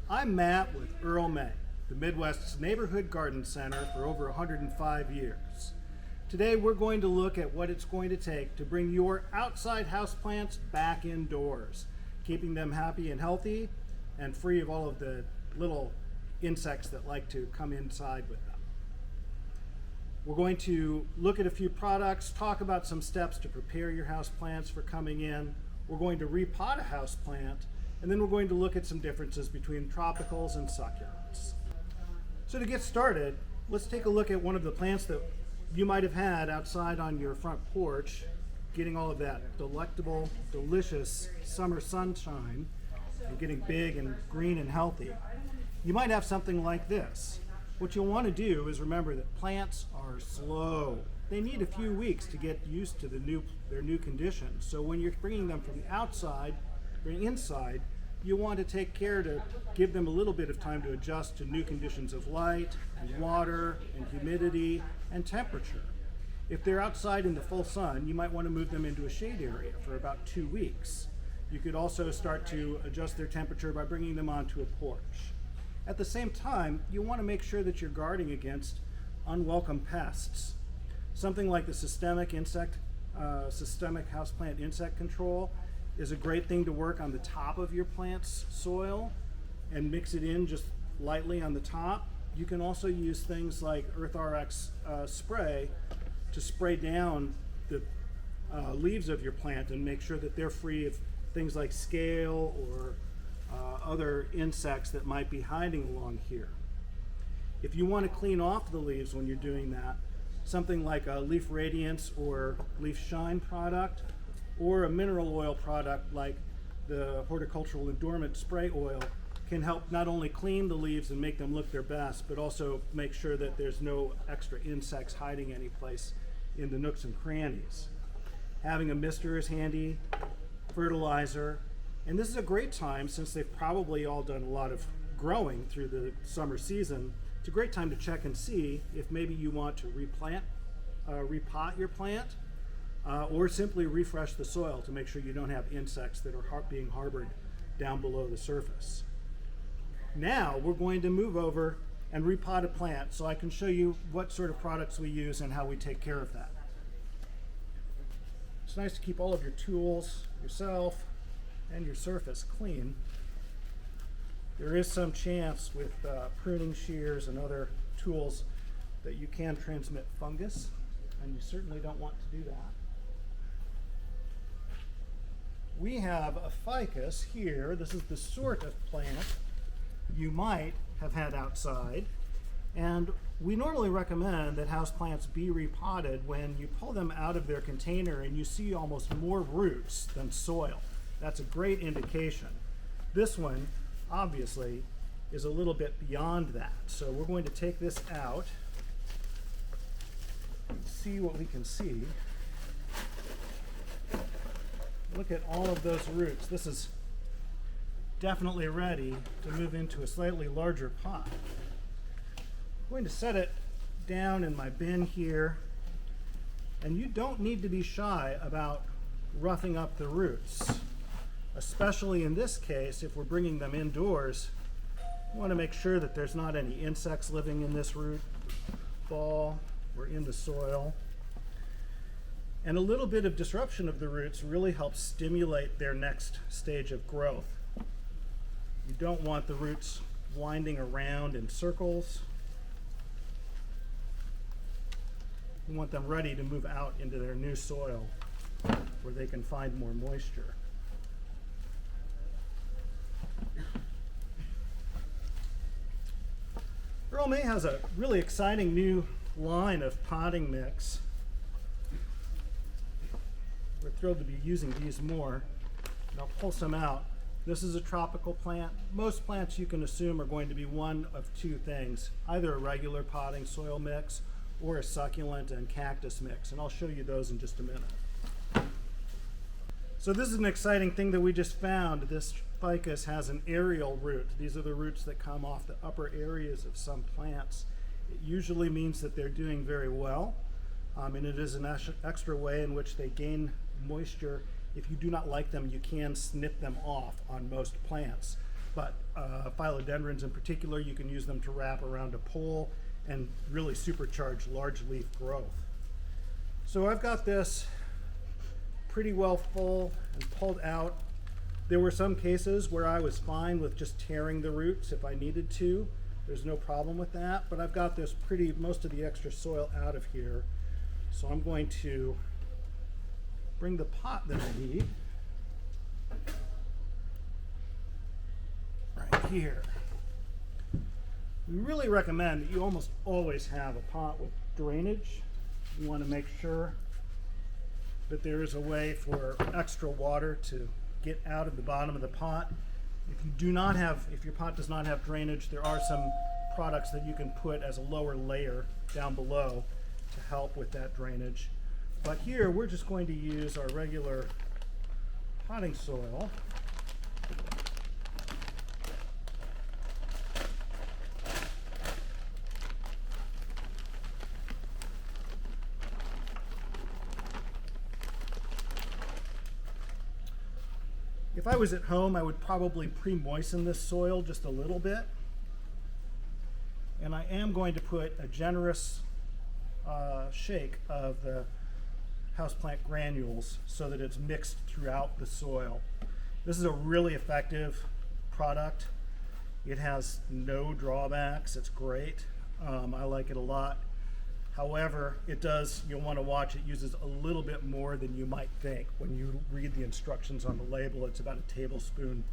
I'm Matt with Earl May, the Midwest's neighborhood garden center for over 105 years. Today we're going to look at what it's going to take to bring your outside houseplants back indoors, keeping them happy and healthy and free of all of the little insects that like to come inside with them. We're going to look at a few products, talk about some steps to prepare your houseplants for coming in. We're going to repot a houseplant, and then we're going to look at some differences between tropicals and succulents. So to get started, let's take a look at one of the plants that you might have had outside on your front porch, getting all of that delectable, delicious summer sunshine and getting big and green and healthy. You might have something like this. What you'll want to do is remember that plants are slow. They need a few weeks to get used to their new conditions. So when you're bringing them from the outside or inside, you want to take care to give them a little bit of time to adjust to new conditions of light and water and humidity and temperature. If they're outside in the full sun, you might want to move them into a shade area for about 2 weeks. You could also start to adjust their temperature by bringing them onto a porch. At the same time, you want to make sure that you're guarding against unwelcome pests. Something like the systemic houseplant insect control is a great thing to work on the top of your plant's soil and mix it in just lightly on the top. You can also use things like EarthRx spray to spray down the leaves of your plant and make sure that they're free of things like scale or other insects that might be hiding along here. If you want to clean off the leaves when you're doing that, something like a Leaf Radiance or Leaf Shine product, or a mineral oil product like the Horticultural Endorment Spray Oil can help not only clean the leaves and make them look their best, but also make sure that there's no extra insects hiding any place in the nooks and crannies. Having a mister is handy, fertilizer, and this is a great time, since they've probably all done a lot of growing through the summer season. It's a great time to check and see if maybe you want to repot your plant, or simply refresh the soil to make sure you don't have insects that are being harbored down below the surface. Now we're going to move over and repot a plant so I can show you what sort of products we use and how we take care of that. It's nice to keep all of your tools, yourself, and your surface clean. There is some chance with pruning shears and other tools that you can transmit fungus, and you certainly don't want to do that. We have a ficus here. This is the sort of plant you might have had outside, and we normally recommend that houseplants be repotted when you pull them out of their container and you see almost more roots than soil. That's a great indication. This one obviously is a little bit beyond that, so we're going to take this out and see what we can see. Look at all of those roots. This is definitely ready to move into a slightly larger pot. I'm going to set it down in my bin here, and you don't need to be shy about roughing up the roots, especially in this case if we're bringing them indoors. You want to make sure that there's not any insects living in this root ball or in the soil. And a little bit of disruption of the roots really helps stimulate their next stage of growth. You don't want the roots winding around in circles. You want them ready to move out into their new soil where they can find more moisture. Earl May has a really exciting new line of potting mix. We're thrilled to be using these more. And I'll pull some out. This is a tropical plant. Most plants you can assume are going to be one of two things, either a regular potting soil mix or a succulent and cactus mix, and I'll show you those in just a minute. So this is an exciting thing that we just found. This ficus has an aerial root. These are the roots that come off the upper areas of some plants. It usually means that they're doing very well, and it is an extra way in which they gain moisture. If you do not like them, you can snip them off on most plants. but philodendrons in particular, you can use them to wrap around a pole and really supercharge large leaf growth. So I've got this pretty well full and pulled out. There were some cases where I was fine with just tearing the roots if I needed to. There's no problem with that, but I've got this most of the extra soil out of here. So I'm going to bring the pot that I need right here. We really recommend that you almost always have a pot with drainage. You want to make sure that there is a way for extra water to get out of the bottom of the pot. If your pot does not have drainage, there are some products that you can put as a lower layer down below to help with that drainage. But here we're just going to use our regular potting soil. If I was at home, I would probably pre-moisten this soil just a little bit. And I am going to put a generous shake of the houseplant granules so that it's mixed throughout the soil. This is a really effective product. It has no drawbacks. It's great. I like it a lot. However, you'll want to watch, it uses a little bit more than you might think. When you read the instructions on the label, it's about a tablespoon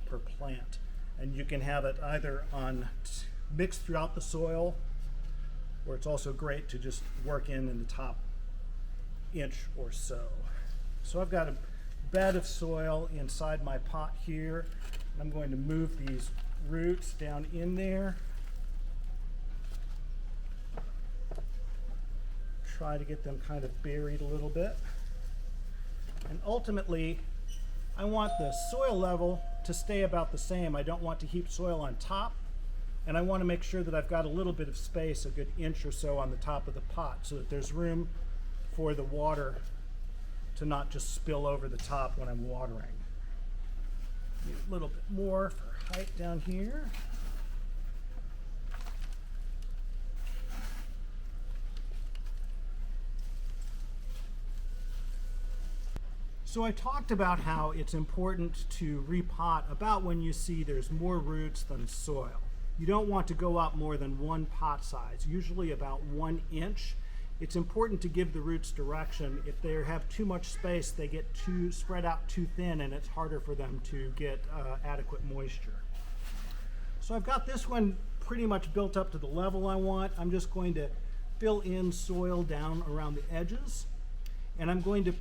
per plant. And you can have it either mixed throughout the soil, or it's also great to just work in the top inch or so. So I've got a bed of soil inside my pot here. And I'm going to move these roots down in there. Try to get them kind of buried a little bit. And ultimately, I want the soil level to stay about the same. I don't want to heap soil on top, and I want to make sure that I've got a little bit of space, a good inch or so on the top of the pot, so that there's room for the water to not just spill over the top when I'm watering. Need a little bit more for height down here. So I talked about how it's important to repot about when you see there's more roots than soil. You don't want to go up more than one pot size, usually about 1 inch. It's important to give the roots direction. If they have too much space, they get spread out too thin, and it's harder for them to get adequate moisture. So I've got this one pretty much built up to the level I want. I'm just going to fill in soil down around the edges, and I'm going to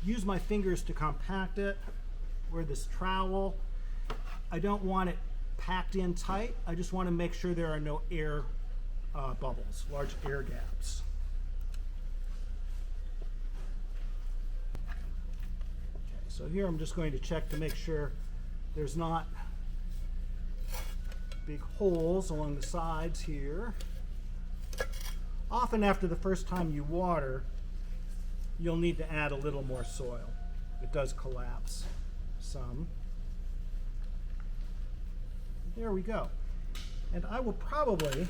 use my fingers to compact it, or this trowel. I don't want it packed in tight. I just want to make sure there are no air bubbles, large air gaps. Okay, so here I'm just going to check to make sure there's not big holes along the sides here. Often after the first time you water, you'll need to add a little more soil. It does collapse some. There we go. And I will probably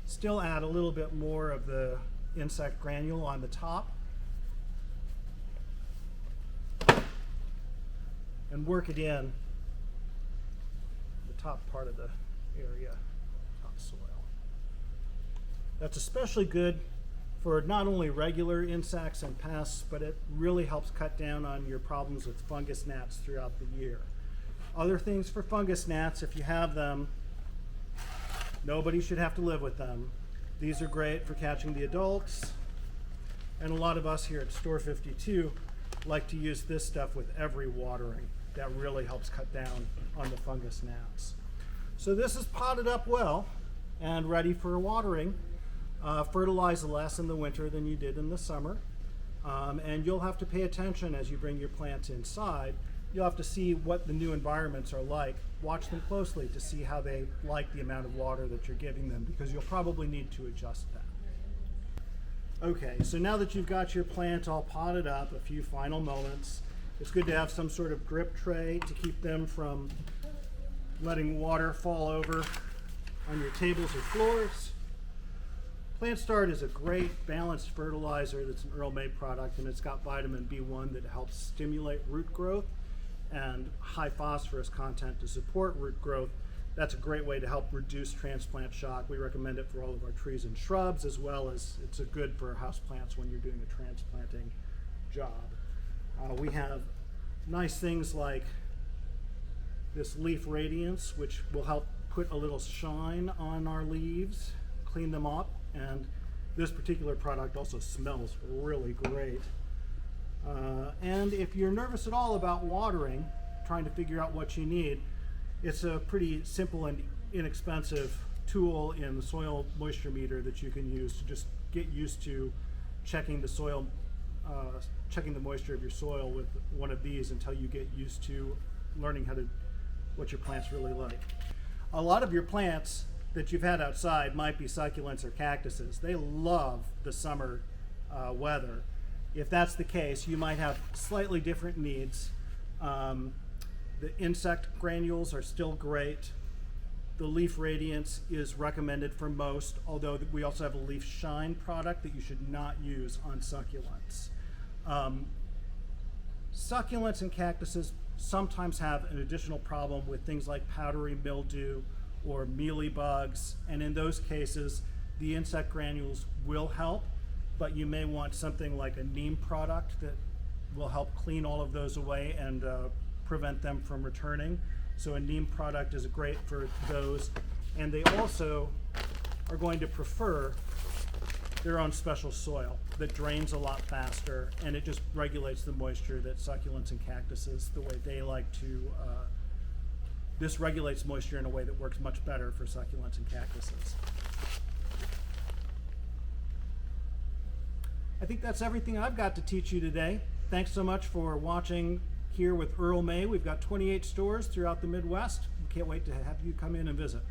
still add a little bit more of the insect granule on the top and work it in the top part of the area, top soil. That's especially good for not only regular insects and pests, but it really helps cut down on your problems with fungus gnats throughout the year. Other things for fungus gnats, if you have them, nobody should have to live with them. These are great for catching the adults, and a lot of us here at Store 52 like to use this stuff with every watering. That really helps cut down on the fungus gnats. So this is potted up well and ready for watering. Fertilize less in the winter than you did in the summer, and you'll have to pay attention as you bring your plants inside. You'll have to see what the new environments are like. Watch them closely to see how they like the amount of water that you're giving them, because you'll probably need to adjust that. Okay, so now that you've got your plant all potted up, a few final moments. It's good to have some sort of grip tray to keep them from letting water fall over on your tables or floors. Plant Start is a great balanced fertilizer that's an Earl May product, and it's got vitamin B1 that helps stimulate root growth and high phosphorus content to support root growth. That's a great way to help reduce transplant shock. We recommend it for all of our trees and shrubs, as well as it's a good for houseplants when you're doing a transplanting job. We have nice things like this leaf radiance, which will help put a little shine on our leaves, clean them up, and this particular product also smells really great. And if you're nervous at all about watering, trying to figure out what you need, it's a pretty simple and inexpensive tool in the soil moisture meter that you can use to just get used to checking the soil, checking the moisture of your soil with one of these until you get used to learning what your plants really like. A lot of your plants that you've had outside might be succulents or cactuses. They love the summer weather. If that's the case, you might have slightly different needs. The insect granules are still great. The leaf radiance is recommended for most, although we also have a leaf shine product that you should not use on succulents. Succulents and cactuses sometimes have an additional problem with things like powdery mildew or mealybugs, and in those cases the insect granules will help, but you may want something like a neem product that will help clean all of those away and prevent them from returning. So a neem product is great for those, and they also are going to prefer their own special soil that drains a lot faster, and it just regulates the moisture that succulents and cactuses, the way they like to, this regulates moisture in a way that works much better for succulents and cactuses. I think that's everything I've got to teach you today. Thanks so much for watching here with Earl May. We've got 28 stores throughout the Midwest. We can't wait to have you come in and visit.